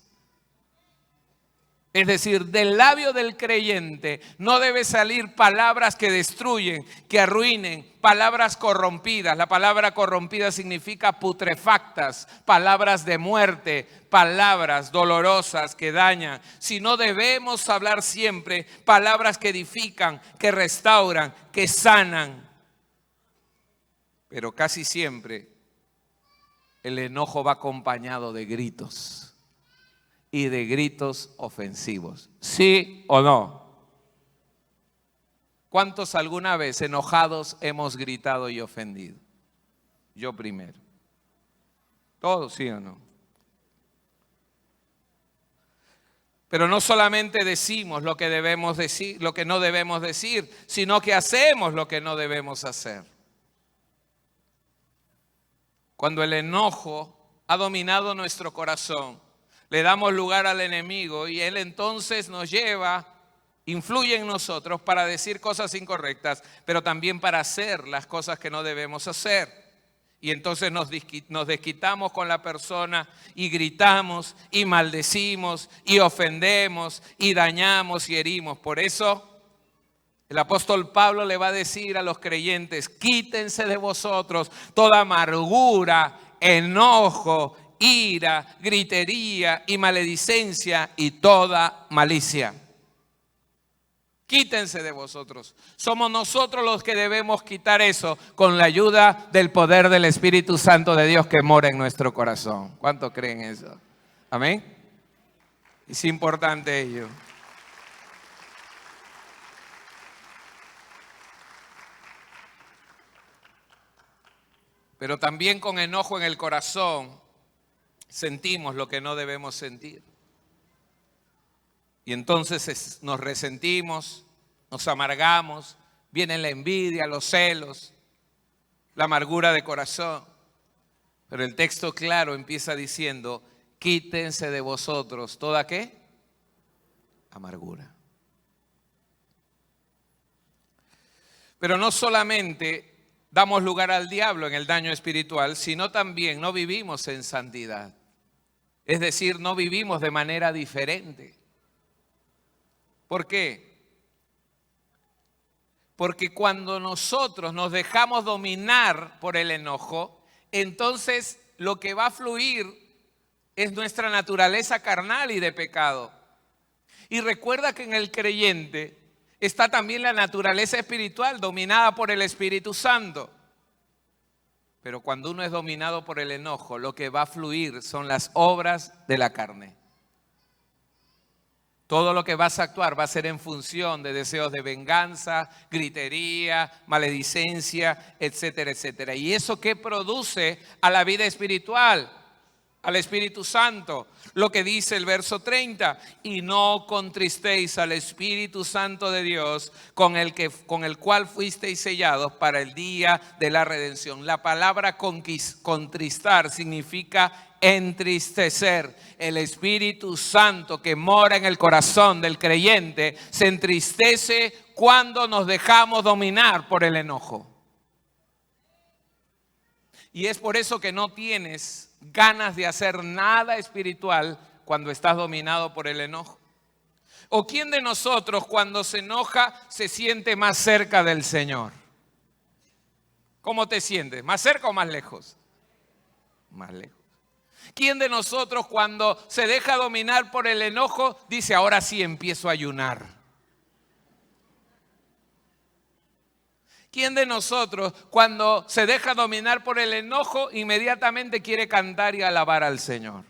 Speaker 4: Es decir, del labio del creyente no debe salir palabras que destruyen, que arruinen, palabras corrompidas. La palabra corrompida significa putrefactas, palabras de muerte, palabras dolorosas que dañan. Sino debemos hablar siempre palabras que edifican, que restauran, que sanan. Pero casi siempre el enojo va acompañado de gritos. Y de gritos ofensivos. ¿Sí o no? ¿Cuántos alguna vez enojados hemos gritado y ofendido? Yo primero. ¿Todos sí o no? Pero no solamente decimos lo que debemos decir, lo que no debemos decir, sino que hacemos lo que no debemos hacer. Cuando el enojo ha dominado nuestro corazón, le damos lugar al enemigo y él entonces nos lleva, influye en nosotros para decir cosas incorrectas, pero también para hacer las cosas que no debemos hacer. Y entonces nos desquitamos con la persona y gritamos y maldecimos y ofendemos y dañamos y herimos. Por eso el apóstol Pablo le va a decir a los creyentes: quítense de vosotros toda amargura, enojo, ira, gritería y maledicencia y toda malicia. Quítense de vosotros. Somos nosotros los que debemos quitar eso con la ayuda del poder del Espíritu Santo de Dios que mora en nuestro corazón. ¿Cuántos creen eso? Amén. Es importante ello. Pero también con enojo en el corazón sentimos lo que no debemos sentir. Y entonces nos resentimos, nos amargamos, viene la envidia, los celos, la amargura de corazón. Pero el texto claro empieza diciendo: quítense de vosotros toda ¿qué? Amargura. Pero no solamente damos lugar al diablo en el daño espiritual, sino también no vivimos en santidad. Es decir, no vivimos de manera diferente. ¿Por qué? Porque cuando nosotros nos dejamos dominar por el enojo, entonces lo que va a fluir es nuestra naturaleza carnal y de pecado. Y recuerda que en el creyente está también la naturaleza espiritual dominada por el Espíritu Santo. Pero cuando uno es dominado por el enojo, lo que va a fluir son las obras de la carne. Todo lo que vas a actuar va a ser en función de deseos de venganza, gritería, maledicencia, etcétera, etcétera. ¿Y eso qué produce a la vida espiritual? Al Espíritu Santo. Lo que dice el verso 30, y no contristéis al Espíritu Santo de Dios, con el cual fuisteis sellados para el día de la redención. La palabra contristar significa entristecer. El Espíritu Santo que mora en el corazón del creyente se entristece cuando nos dejamos dominar por el enojo. Y es por eso que no tienes ganas de hacer nada espiritual cuando estás dominado por el enojo. ¿O quién de nosotros cuando se enoja se siente más cerca del Señor? ¿Cómo te sientes? ¿Más cerca o más lejos? Más lejos. ¿Quién de nosotros cuando se deja dominar por el enojo dice: ahora sí empiezo a ayunar? ¿Quién de nosotros cuando se deja dominar por el enojo inmediatamente quiere cantar y alabar al Señor?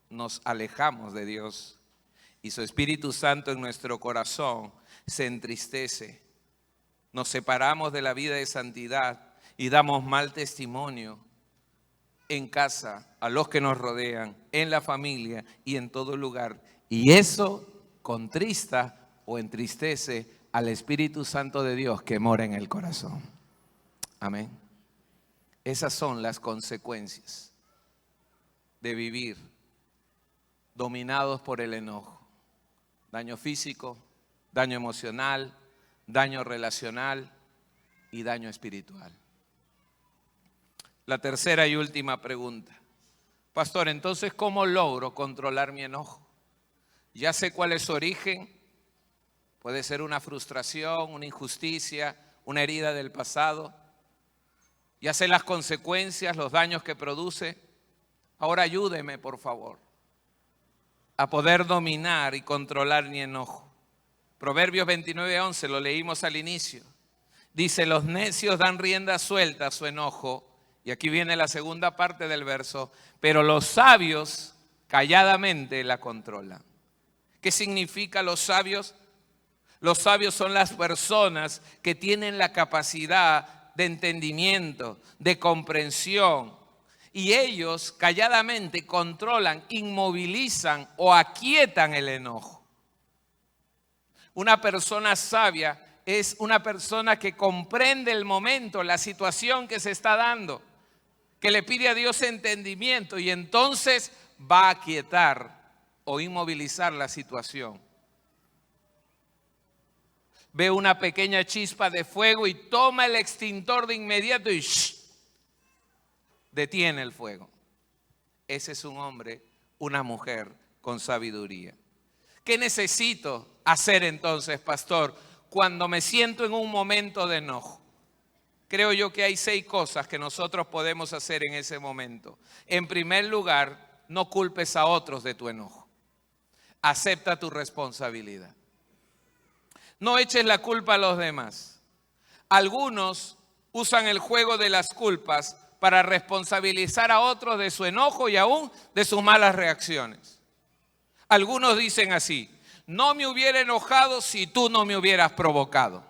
Speaker 4: Nos alejamos de Dios y su Espíritu Santo en nuestro corazón se entristece. Nos separamos de la vida de santidad y damos mal testimonio en casa, a los que nos rodean, en la familia y en todo lugar. Y eso contrista o entristece al Espíritu Santo de Dios que mora en el corazón. Amén. Esas son las consecuencias de vivir dominados por el enojo. Daño físico, daño emocional, daño relacional y daño espiritual. La tercera y última pregunta. Pastor, entonces, ¿cómo logro controlar mi enojo? Ya sé cuál es su origen. Puede ser una frustración, una injusticia, una herida del pasado. Ya sé las consecuencias, los daños que produce. Ahora ayúdeme, por favor, a poder dominar y controlar mi enojo. Proverbios 29:11, lo leímos al inicio. Dice: los necios dan rienda suelta a su enojo. Y aquí viene la segunda parte del verso. Pero los sabios calladamente la controlan. ¿Qué significa los sabios? Los sabios son las personas que tienen la capacidad de entendimiento, de comprensión Y ellos calladamente controlan, inmovilizan o aquietan el enojo. Una persona sabia es una persona que comprende el momento, la situación que se está dando, que le pide a Dios entendimiento y entonces va a aquietar o inmovilizar la situación. Ve una pequeña chispa de fuego y toma el extintor de inmediato y detiene el fuego. Ese es un hombre, una mujer con sabiduría. ¿Qué necesito hacer entonces, pastor, cuando me siento en un momento de enojo? Creo yo que hay 6 cosas que nosotros podemos hacer en ese momento. En primer lugar, no culpes a otros de tu enojo. Acepta tu responsabilidad. No eches la culpa a los demás. Algunos usan el juego de las culpas para responsabilizar a otros de su enojo y aún de sus malas reacciones. Algunos dicen así: no me hubiera enojado si tú no me hubieras provocado.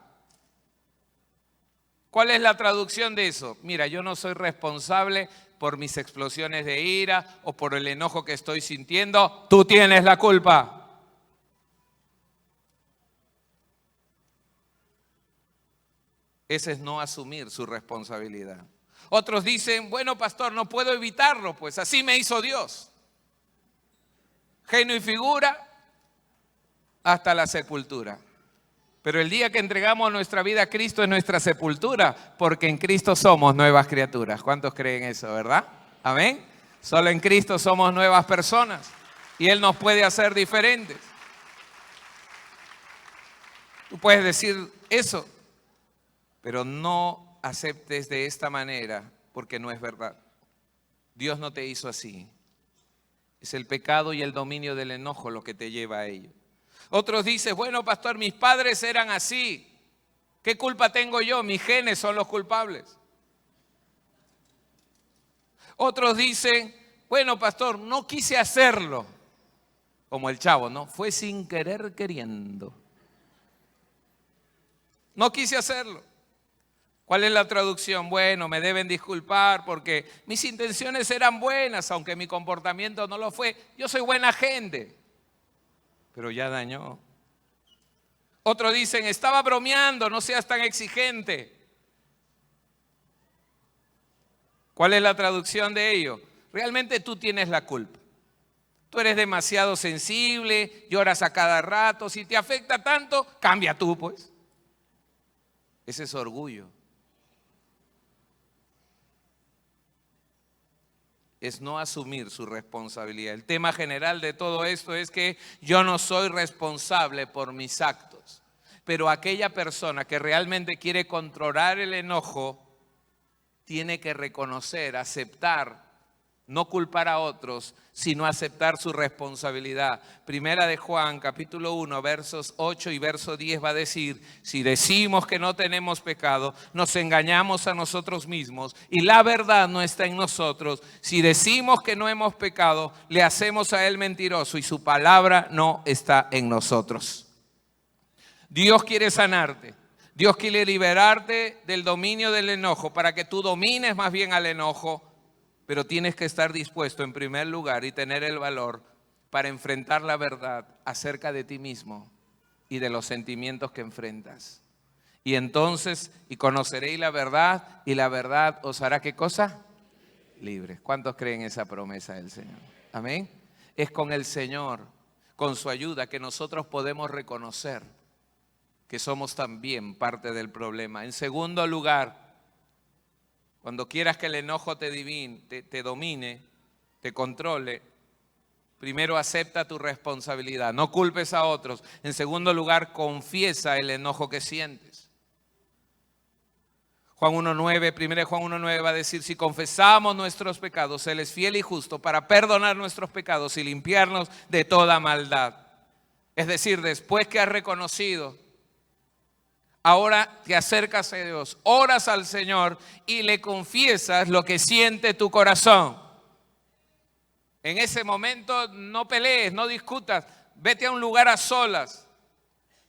Speaker 4: ¿Cuál es la traducción de eso? Mira, yo no soy responsable por mis explosiones de ira o por el enojo que estoy sintiendo. Tú tienes la culpa. Ese es no asumir su responsabilidad. Otros dicen, bueno, pastor, no puedo evitarlo, pues así me hizo Dios. Genio y figura hasta la sepultura. Pero el día que entregamos nuestra vida a Cristo es nuestra sepultura, porque en Cristo somos nuevas criaturas. ¿Cuántos creen eso, verdad? Amén. Solo en Cristo somos nuevas personas y Él nos puede hacer diferentes. Tú puedes decir eso, pero no aceptes de esta manera, porque no es verdad. Dios no te hizo así. Es el pecado y el dominio del enojo lo que te lleva a ello. Otros dicen, bueno, pastor, mis padres eran así. ¿Qué culpa tengo yo? Mis genes son los culpables. Otros dicen, bueno, pastor, no quise hacerlo. Como el chavo, ¿no? Fue sin querer queriendo. No quise hacerlo. ¿Cuál es la traducción? Bueno, me deben disculpar porque mis intenciones eran buenas, aunque mi comportamiento no lo fue. Yo soy buena gente, pero ya dañó. Otros dicen, estaba bromeando, no seas tan exigente. ¿Cuál es la traducción de ello? Realmente tú tienes la culpa. Tú eres demasiado sensible, lloras a cada rato. Si te afecta tanto, cambia tú, pues. Ese es orgullo. Es no asumir su responsabilidad. El tema general de todo esto es que yo no soy responsable por mis actos. Pero aquella persona que realmente quiere controlar el enojo tiene que reconocer, aceptar, no culpar a otros, sino aceptar su responsabilidad. Primera de Juan, capítulo 1, versos 8 y verso 10 va a decir, si decimos que no tenemos pecado, nos engañamos a nosotros mismos y la verdad no está en nosotros. Si decimos que no hemos pecado, le hacemos a él mentiroso y su palabra no está en nosotros. Dios quiere sanarte. Dios quiere liberarte del dominio del enojo para que tú domines más bien al enojo. Pero tienes que estar dispuesto en primer lugar y tener el valor para enfrentar la verdad acerca de ti mismo y de los sentimientos que enfrentas. Y entonces, y conoceréis la verdad, y la verdad os hará ¿qué cosa? Libres. ¿Cuántos creen esa promesa del Señor? Amén. Es con el Señor, con su ayuda, que nosotros podemos reconocer que somos también parte del problema. En segundo lugar, cuando quieras que el enojo te domine, te controle, primero acepta tu responsabilidad, no culpes a otros. En segundo lugar, confiesa el enojo que sientes. Juan 1.9, 1 Juan 1.9 va a decir, si confesamos nuestros pecados, Él es fiel y justo para perdonar nuestros pecados y limpiarnos de toda maldad. Es decir, después que has reconocido, ahora te acercas a Dios, oras al Señor y le confiesas lo que siente tu corazón. En ese momento no pelees, no discutas, vete a un lugar a solas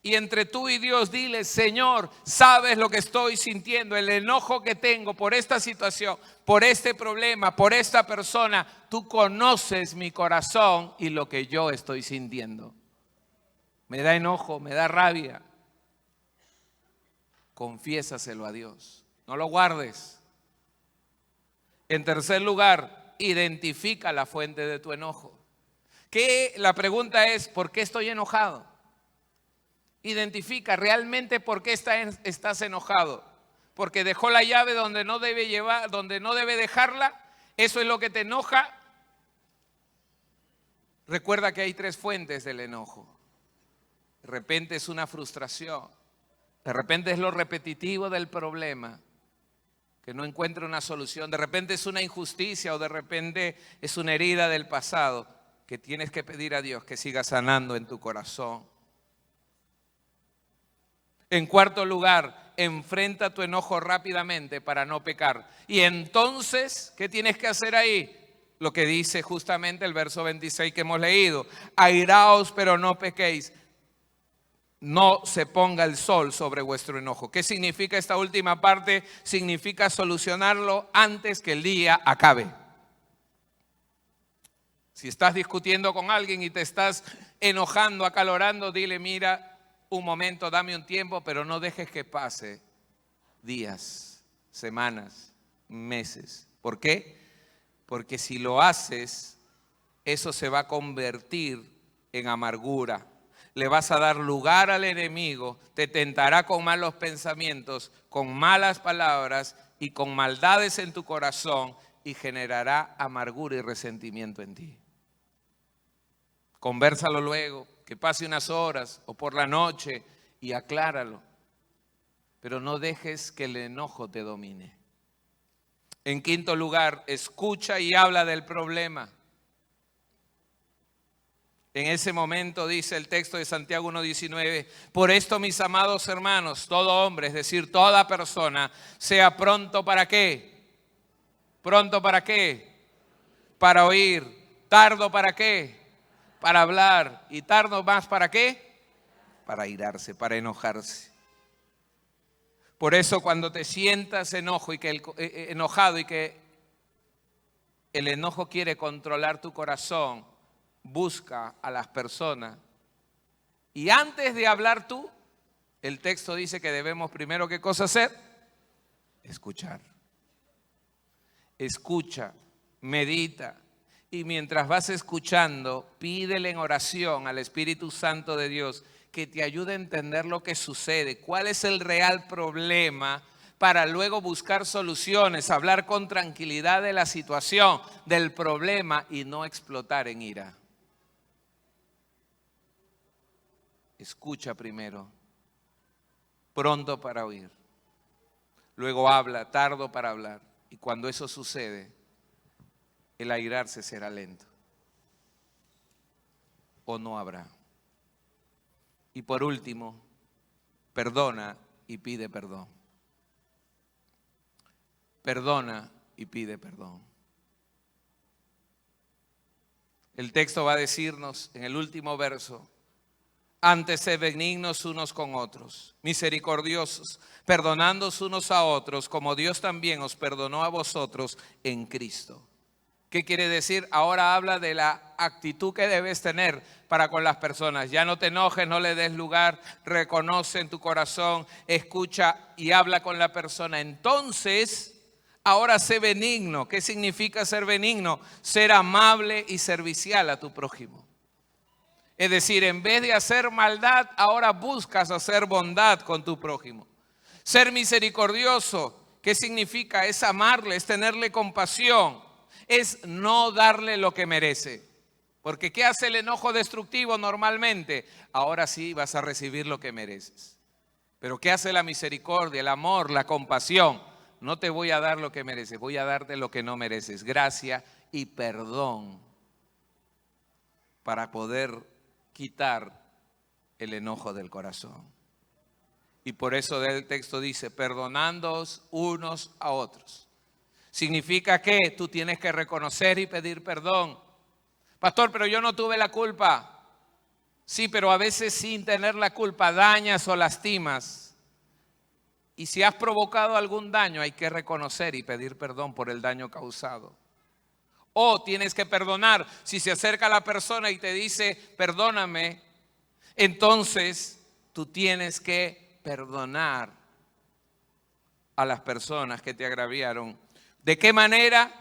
Speaker 4: Y entre tú y Dios dile: Señor, sabes lo que estoy sintiendo, el enojo que tengo por esta situación, por este problema, por esta persona. Tú conoces mi corazón y lo que yo estoy sintiendo. Me da enojo, me da rabia. Confiésaselo a Dios. No lo guardes. En tercer lugar, identifica la fuente de tu enojo. La pregunta es: ¿por qué estoy enojado? Identifica realmente por qué estás enojado. Porque dejó la llave donde no debe dejarla. Eso es lo que te enoja. Recuerda que hay 3 fuentes del enojo. De repente es una frustración. De repente es lo repetitivo del problema, que no encuentra una solución. De repente es una injusticia, o de repente es una herida del pasado que tienes que pedir a Dios que siga sanando en tu corazón. En cuarto lugar, enfrenta tu enojo rápidamente para no pecar. Y entonces, ¿qué tienes que hacer ahí? Lo que dice justamente el verso 26 que hemos leído: airaos, pero no pequéis. No se ponga el sol sobre vuestro enojo. ¿Qué significa esta última parte? Significa solucionarlo antes que el día acabe. Si estás discutiendo con alguien y te estás enojando, acalorando, dile: mira, un momento, dame un tiempo, pero no dejes que pase días, semanas, meses. ¿Por qué? Porque si lo haces, eso se va a convertir en amargura. Le vas a dar lugar al enemigo, te tentará con malos pensamientos, con malas palabras y con maldades en tu corazón, y generará amargura y resentimiento en ti. Convérsalo luego, que pase unas horas o por la noche, y acláralo. Pero no dejes que el enojo te domine. En quinto lugar, escucha y habla del problema. En ese momento dice el texto de Santiago 1:19: por esto, mis amados hermanos, todo hombre, es decir, toda persona, sea pronto ¿para qué? ¿Pronto para qué? Para oír. ¿Tardo para qué? Para hablar. ¿Y tardo más para qué? Para airarse, para enojarse. Por eso, cuando te sientas enojado y que el enojo quiere controlar tu corazón, busca a las personas. Y antes de hablar tú, el texto dice que debemos primero, ¿qué cosa hacer? Escuchar. Escucha, medita. Y mientras vas escuchando, pídele en oración al Espíritu Santo de Dios que te ayude a entender lo que sucede, cuál es el real problema, para luego buscar soluciones, hablar con tranquilidad de la situación, del problema, y no explotar en ira. Escucha primero, pronto para oír. Luego habla, tardo para hablar. Y cuando eso sucede, el airarse será lento. O no habrá. Y por último, perdona y pide perdón. Perdona y pide perdón. El texto va a decirnos en el último verso: antes sed benignos unos con otros, misericordiosos, perdonándoos unos a otros, como Dios también os perdonó a vosotros en Cristo. ¿Qué quiere decir? Ahora habla de la actitud que debes tener para con las personas. Ya no te enojes, no le des lugar, reconoce en tu corazón, escucha y habla con la persona. Entonces, ahora sé benigno. ¿Qué significa ser benigno? Ser amable y servicial a tu prójimo. Es decir, en vez de hacer maldad, ahora buscas hacer bondad con tu prójimo. Ser misericordioso, ¿qué significa? Es amarle, es tenerle compasión. Es no darle lo que merece. Porque ¿qué hace el enojo destructivo normalmente? Ahora sí vas a recibir lo que mereces. Pero ¿qué hace la misericordia, el amor, la compasión? No te voy a dar lo que mereces, voy a darte lo que no mereces. Gracia y perdón para poder quitar el enojo del corazón. Y por eso el texto dice: perdonándoos unos a otros. Significa que tú tienes que reconocer y pedir perdón. Pastor, pero yo no tuve la culpa. Sí, pero a veces sin tener la culpa dañas o lastimas. Y si has provocado algún daño, hay que reconocer y pedir perdón por el daño causado. O tienes que perdonar. Si se acerca la persona y te dice, perdóname, entonces tú tienes que perdonar a las personas que te agraviaron. ¿De qué manera?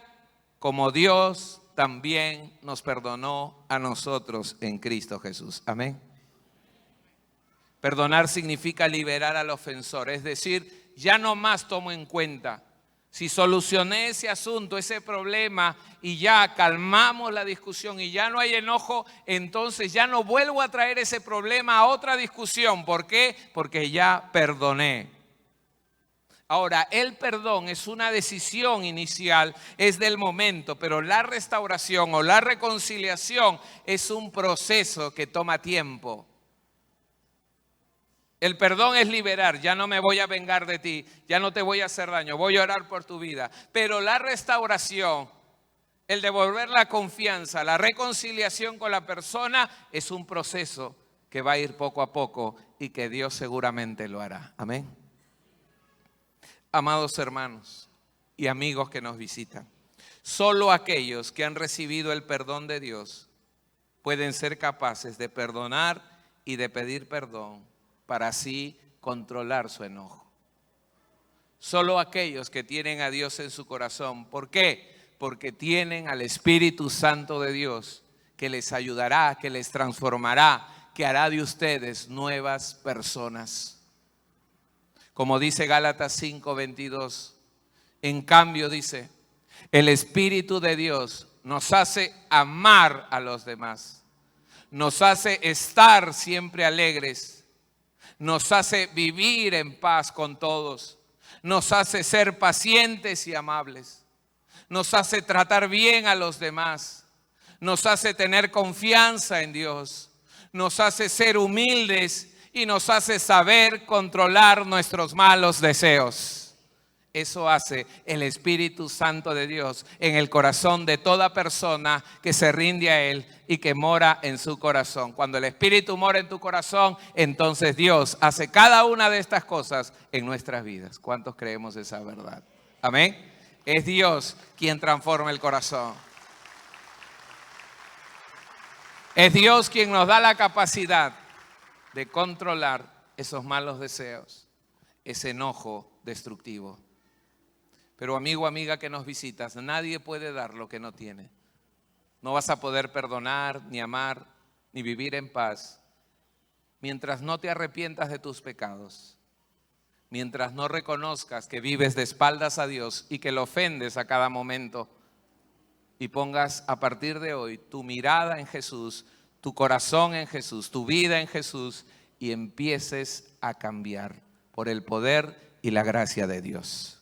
Speaker 4: Como Dios también nos perdonó a nosotros en Cristo Jesús. Amén. Perdonar significa liberar al ofensor, es decir, ya no más tomo en cuenta. Si solucioné ese asunto, ese problema y ya calmamos la discusión y ya no hay enojo, entonces ya no vuelvo a traer ese problema a otra discusión. ¿Por qué? Porque ya perdoné. Ahora, el perdón es una decisión inicial, es del momento, pero la restauración o la reconciliación es un proceso que toma tiempo. El perdón es liberar, ya no me voy a vengar de ti, ya no te voy a hacer daño, voy a orar por tu vida. Pero la restauración, el devolver la confianza, la reconciliación con la persona es un proceso que va a ir poco a poco y que Dios seguramente lo hará. Amén. Amados hermanos y amigos que nos visitan, solo aquellos que han recibido el perdón de Dios pueden ser capaces de perdonar y de pedir perdón para así controlar su enojo. Solo aquellos que tienen a Dios en su corazón. ¿Por qué? Porque tienen al Espíritu Santo de Dios que les ayudará, que les transformará, que hará de ustedes nuevas personas. Como dice Gálatas 5:22, en cambio dice, el Espíritu de Dios nos hace amar a los demás, nos hace estar siempre alegres, nos hace vivir en paz con todos, nos hace ser pacientes y amables, nos hace tratar bien a los demás, nos hace tener confianza en Dios, nos hace ser humildes y nos hace saber controlar nuestros malos deseos. Eso hace el Espíritu Santo de Dios en el corazón de toda persona que se rinde a Él y que mora en su corazón. Cuando el Espíritu mora en tu corazón, entonces Dios hace cada una de estas cosas en nuestras vidas. ¿Cuántos creemos esa verdad? Amén. Es Dios quien transforma el corazón. Es Dios quien nos da la capacidad de controlar esos malos deseos, ese enojo destructivo. Pero amigo, amiga que nos visitas, nadie puede dar lo que no tiene. No vas a poder perdonar, ni amar, ni vivir en paz mientras no te arrepientas de tus pecados, mientras no reconozcas que vives de espaldas a Dios y que lo ofendes a cada momento y pongas a partir de hoy tu mirada en Jesús, tu corazón en Jesús, tu vida en Jesús y empieces a cambiar por el poder y la gracia de Dios.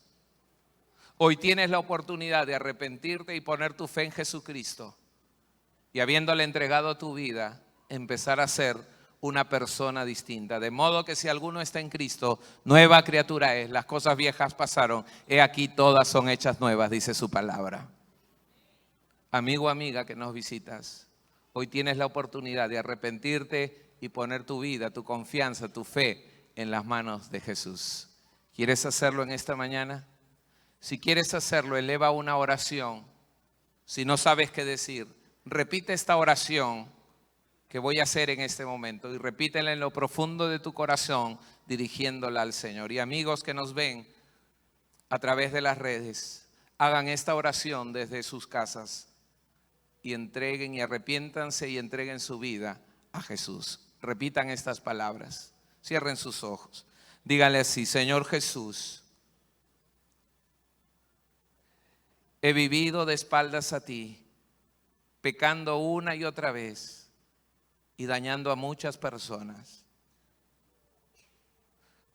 Speaker 4: Hoy tienes la oportunidad de arrepentirte y poner tu fe en Jesucristo y habiéndole entregado tu vida, empezar a ser una persona distinta. De modo que si alguno está en Cristo, nueva criatura es, las cosas viejas pasaron, he aquí todas son hechas nuevas, dice su palabra. Amigo, amiga que nos visitas, hoy tienes la oportunidad de arrepentirte y poner tu vida, tu confianza, tu fe en las manos de Jesús. ¿Quieres hacerlo en esta mañana? Si quieres hacerlo, eleva una oración. Si no sabes qué decir, repite esta oración que voy a hacer en este momento y repítela en lo profundo de tu corazón, dirigiéndola al Señor. Y amigos que nos ven a través de las redes, hagan esta oración desde sus casas y entreguen y arrepiéntanse y entreguen su vida a Jesús. Repitan estas palabras, cierren sus ojos, díganle así: Señor Jesús, he vivido de espaldas a ti, pecando una y otra vez y dañando a muchas personas.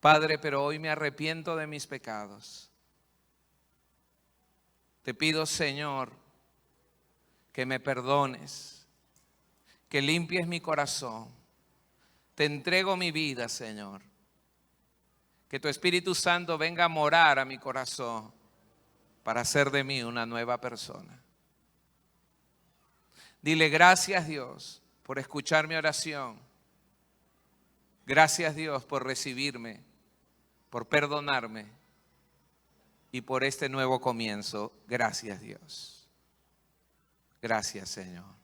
Speaker 4: Padre, pero hoy me arrepiento de mis pecados. Te pido, Señor, que me perdones, que limpies mi corazón. Te entrego mi vida, Señor. Que tu Espíritu Santo venga a morar a mi corazón para hacer de mí una nueva persona. Dile gracias, Dios, por escuchar mi oración Gracias, Dios, por recibirme, por perdonarme y por este nuevo comienzo. Gracias, Dios. Gracias, Señor.